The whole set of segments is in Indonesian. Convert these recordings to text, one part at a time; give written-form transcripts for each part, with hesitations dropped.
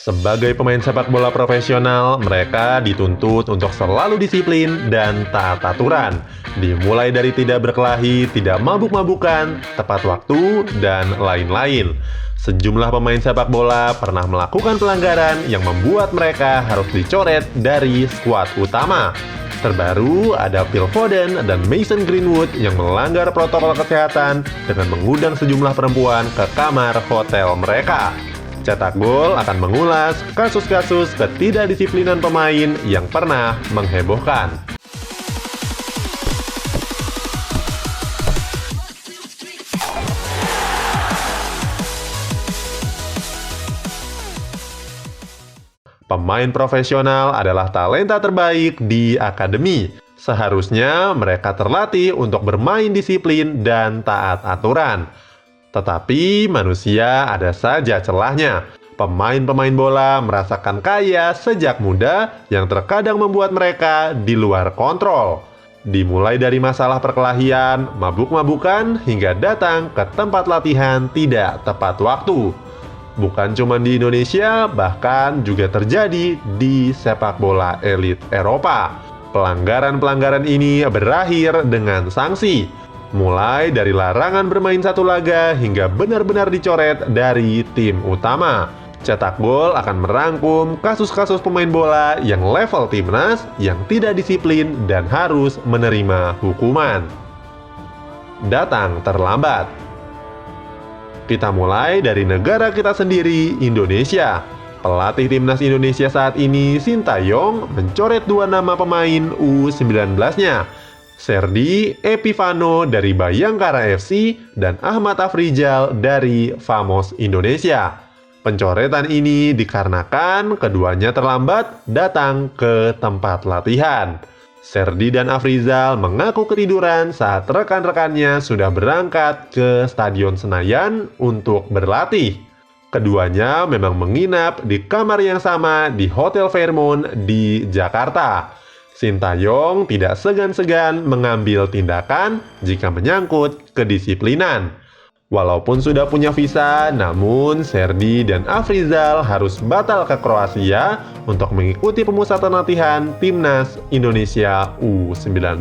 Sebagai pemain sepak bola profesional, mereka dituntut untuk selalu disiplin dan taat aturan. Dimulai dari tidak berkelahi, tidak mabuk-mabukan, tepat waktu, dan lain-lain. Sejumlah pemain sepak bola pernah melakukan pelanggaran yang membuat mereka harus dicoret dari skuad utama. Terbaru, ada Phil Foden dan Mason Greenwood yang melanggar protokol kesehatan dengan mengundang sejumlah perempuan ke kamar hotel mereka. Cetak Gol akan mengulas kasus-kasus ketidakdisiplinan pemain yang pernah menghebohkan. Pemain profesional adalah talenta terbaik di akademi. Seharusnya mereka terlatih untuk bermain disiplin dan taat aturan. Tetapi manusia ada saja celahnya. Pemain-pemain bola merasakan kaya sejak muda yang terkadang membuat mereka di luar kontrol. Dimulai dari masalah perkelahian, mabuk-mabukan, hingga datang ke tempat latihan tidak tepat waktu. Bukan cuma di Indonesia, bahkan juga terjadi di sepak bola elit Eropa. Pelanggaran-pelanggaran ini berakhir dengan sanksi. Mulai dari larangan bermain satu laga hingga benar-benar dicoret dari tim utama. Cetak Gol akan merangkum kasus-kasus pemain bola yang level timnas yang tidak disiplin dan harus menerima hukuman. Datang terlambat. Kita mulai dari negara kita sendiri, Indonesia. Pelatih timnas Indonesia saat ini, Sintayong, mencoret dua nama pemain U19-nya. Serdi Epifano dari Bayangkara FC dan Ahmad Afrizal dari Famos Indonesia. Pencoretan ini dikarenakan keduanya terlambat datang ke tempat latihan. Serdi dan Afrizal mengaku ketiduran saat rekan-rekannya sudah berangkat ke Stadion Senayan untuk berlatih. Keduanya memang menginap di kamar yang sama di Hotel Fairmont di Jakarta. Sintayong tidak segan-segan mengambil tindakan jika menyangkut kedisiplinan. Walaupun sudah punya visa, namun Serdi dan Afrizal harus batal ke Kroasia untuk mengikuti pemusatan latihan Timnas Indonesia U19.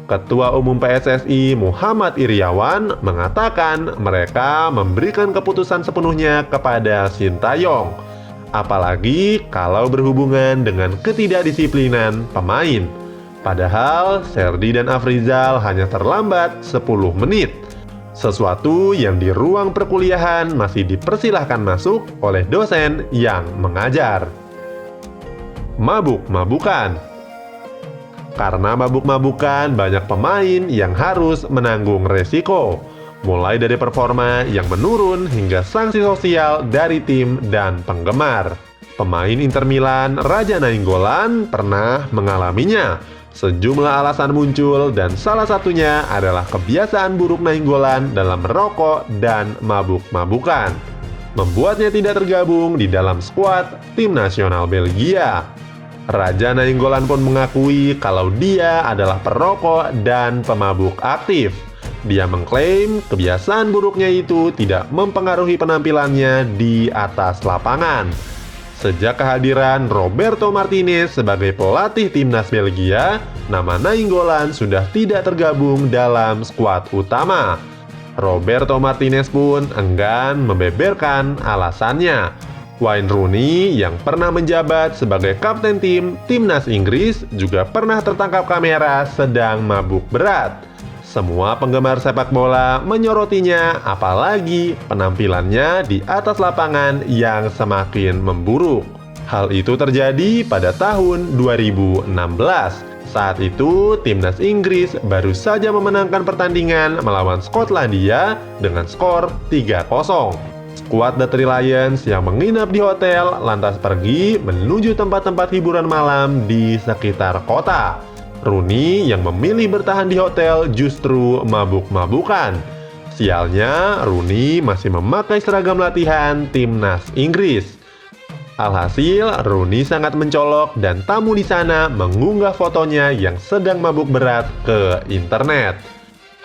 Ketua Umum PSSI Muhammad Iriawan mengatakan mereka memberikan keputusan sepenuhnya kepada Sintayong. Apalagi kalau berhubungan dengan ketidakdisiplinan pemain. Padahal Serdi dan Afrizal hanya terlambat 10 menit. Sesuatu yang di ruang perkuliahan masih dipersilahkan masuk oleh dosen yang mengajar. Mabuk-mabukan. Karena mabuk-mabukan, banyak pemain yang harus menanggung resiko. Mulai dari performa yang menurun hingga sanksi sosial dari tim dan penggemar. Pemain Inter Milan, Raja Nainggolan, pernah mengalaminya. Sejumlah alasan muncul dan salah satunya adalah kebiasaan buruk Nainggolan dalam merokok dan mabuk-mabukan. Membuatnya tidak tergabung di dalam skuad tim nasional Belgia. Raja Nainggolan pun mengakui kalau dia adalah perokok dan pemabuk aktif. Dia mengklaim kebiasaan buruknya itu tidak mempengaruhi penampilannya di atas lapangan. Sejak kehadiran Roberto Martinez sebagai pelatih timnas Belgia, nama Nainggolan sudah tidak tergabung dalam skuad utama. Roberto Martinez pun enggan membeberkan alasannya. Wayne Rooney yang pernah menjabat sebagai kapten timnas Inggris juga pernah tertangkap kamera sedang mabuk berat. Semua penggemar sepak bola menyorotinya, apalagi penampilannya di atas lapangan yang semakin memburuk. Hal itu terjadi pada tahun 2016. Saat itu, timnas Inggris baru saja memenangkan pertandingan melawan Skotlandia dengan skor 3-0. Skuad The Three Lions yang menginap di hotel lantas pergi menuju tempat-tempat hiburan malam di sekitar kota. Rooney yang memilih bertahan di hotel justru mabuk-mabukan. Sialnya, Rooney masih memakai seragam latihan timnas Inggris. Alhasil, Rooney sangat mencolok dan tamu di sana mengunggah fotonya yang sedang mabuk berat ke internet.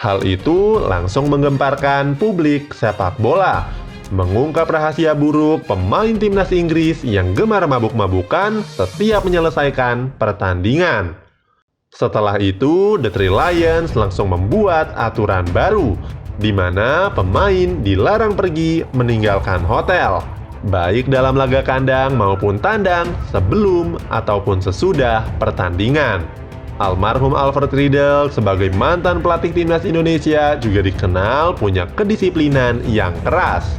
Hal itu langsung menggemparkan publik sepak bola. mengungkap rahasia buruk pemain timnas Inggris yang gemar mabuk-mabukan setiap menyelesaikan pertandingan. Setelah itu, The Three Lions langsung membuat aturan baru, di mana pemain dilarang pergi meninggalkan hotel, baik dalam laga kandang maupun tandang, sebelum ataupun sesudah pertandingan. Almarhum Alfred Riedel sebagai mantan pelatih timnas Indonesia juga dikenal punya kedisiplinan yang keras.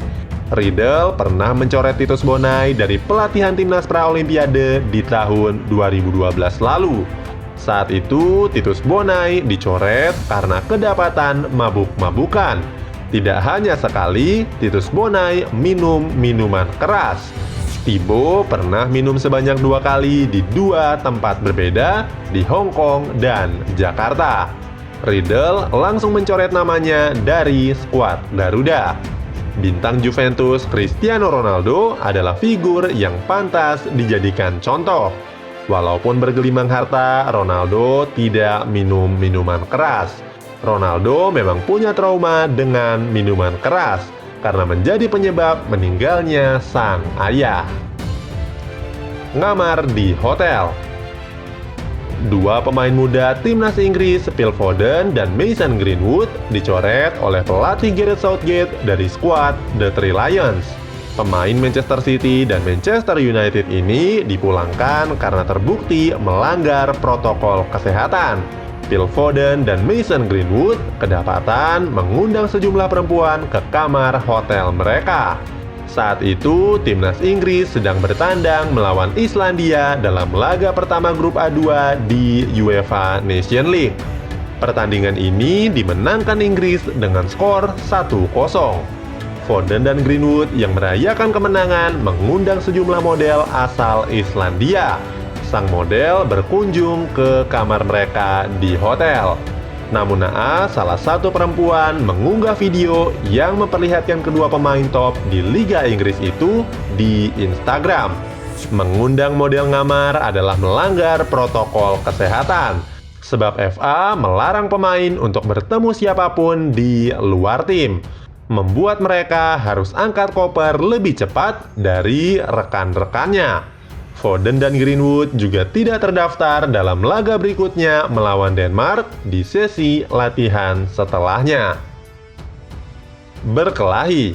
Riedel pernah mencoret Titus Bonai dari pelatihan timnas Praolimpiade di tahun 2012 lalu. Saat itu, Titus Bonai dicoret karena kedapatan mabuk-mabukan. Tidak hanya sekali, Titus Bonai minum minuman keras. Thibaut pernah minum sebanyak 2 kali di 2 tempat berbeda di Hong Kong dan Jakarta. Riedel langsung mencoret namanya dari skuad Garuda. Bintang Juventus Cristiano Ronaldo adalah figur yang pantas dijadikan contoh. Walaupun bergelimang harta, Ronaldo tidak minum minuman keras. Ronaldo memang punya trauma dengan minuman keras karena menjadi penyebab meninggalnya sang ayah. Ngamar di hotel. 2 pemain muda timnas Inggris, Phil Foden dan Mason Greenwood, dicoret oleh pelatih Gareth Southgate dari skuad The Three Lions. Pemain Manchester City dan Manchester United ini dipulangkan karena terbukti melanggar protokol kesehatan. Phil Foden dan Mason Greenwood kedapatan mengundang sejumlah perempuan ke kamar hotel mereka. Saat itu, timnas Inggris sedang bertandang melawan Islandia dalam laga pertama grup A2 di UEFA Nations League. Pertandingan ini dimenangkan Inggris dengan skor 1-0. Foden dan Greenwood yang merayakan kemenangan mengundang sejumlah model asal Islandia. Sang model berkunjung ke kamar mereka di hotel. Namun naas, salah satu perempuan mengunggah video yang memperlihatkan kedua pemain top di Liga Inggris itu di Instagram. Mengundang model ngamar adalah melanggar protokol kesehatan, sebab FA melarang pemain untuk bertemu siapapun di luar tim, membuat mereka harus angkat koper lebih cepat dari rekan-rekannya. Foden dan Greenwood juga tidak terdaftar dalam laga berikutnya melawan Denmark di sesi latihan setelahnya. Berkelahi.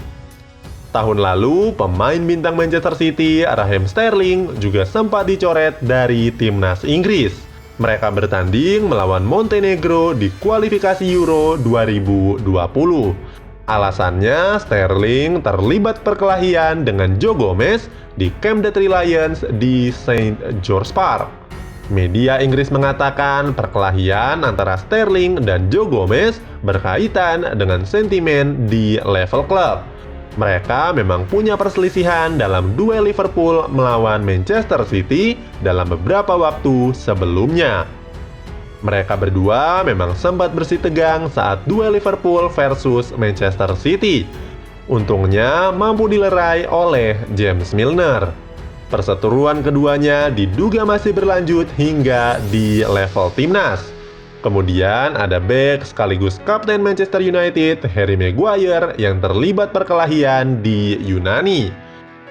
Tahun lalu, pemain bintang Manchester City, Raheem Sterling, juga sempat dicoret dari timnas Inggris. Mereka bertanding melawan Montenegro di kualifikasi Euro 2020. Alasannya, Sterling terlibat perkelahian dengan Joe Gomez di Camp The Three Lions di St. George Park. Media Inggris mengatakan perkelahian antara Sterling dan Joe Gomez berkaitan dengan sentimen di level klub. Mereka memang punya perselisihan dalam duel Liverpool melawan Manchester City dalam beberapa waktu sebelumnya. Mereka berdua memang sempat bersih tegang saat duel Liverpool versus Manchester City. Untungnya mampu dilerai oleh James Milner. Perseteruan keduanya diduga masih berlanjut hingga di level timnas. Kemudian ada bek sekaligus kapten Manchester United, Harry Maguire, yang terlibat perkelahian di Yunani,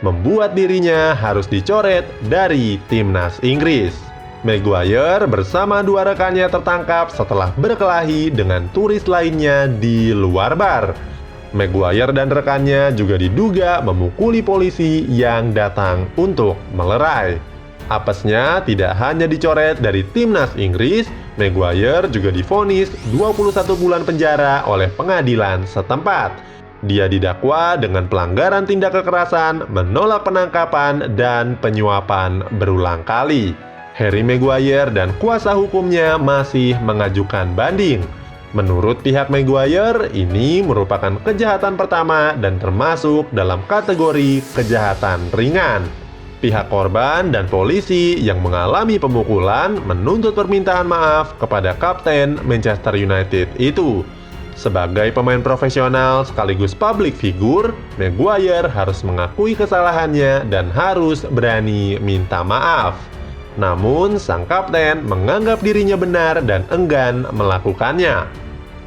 membuat dirinya harus dicoret dari timnas Inggris. Maguire bersama 2 rekannya tertangkap setelah berkelahi dengan turis lainnya di luar bar. Maguire dan rekannya juga diduga memukuli polisi yang datang untuk melerai. Apesnya tidak hanya dicoret dari timnas Inggris, Maguire juga divonis 21 bulan penjara oleh pengadilan setempat. Dia didakwa dengan pelanggaran tindak kekerasan, menolak penangkapan, dan penyuapan berulang kali. Harry Maguire dan kuasa hukumnya masih mengajukan banding. Menurut pihak Maguire, ini merupakan kejahatan pertama dan termasuk dalam kategori kejahatan ringan. Pihak korban dan polisi yang mengalami pemukulan menuntut permintaan maaf kepada kapten Manchester United itu. Sebagai pemain profesional sekaligus public figure, Maguire harus mengakui kesalahannya dan harus berani minta maaf. Namun, sang kapten menganggap dirinya benar dan enggan melakukannya.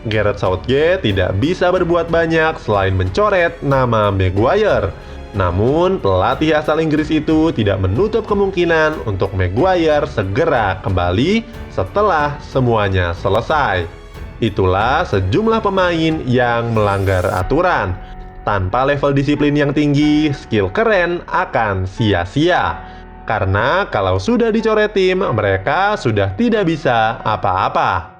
Gareth Southgate tidak bisa berbuat banyak selain mencoret nama Maguire. Namun, pelatih asal Inggris itu tidak menutup kemungkinan untuk Maguire segera kembali setelah semuanya selesai. Itulah sejumlah pemain yang melanggar aturan. Tanpa level disiplin yang tinggi, skill keren akan sia-sia. Karena kalau sudah dicoret tim, mereka sudah tidak bisa apa-apa.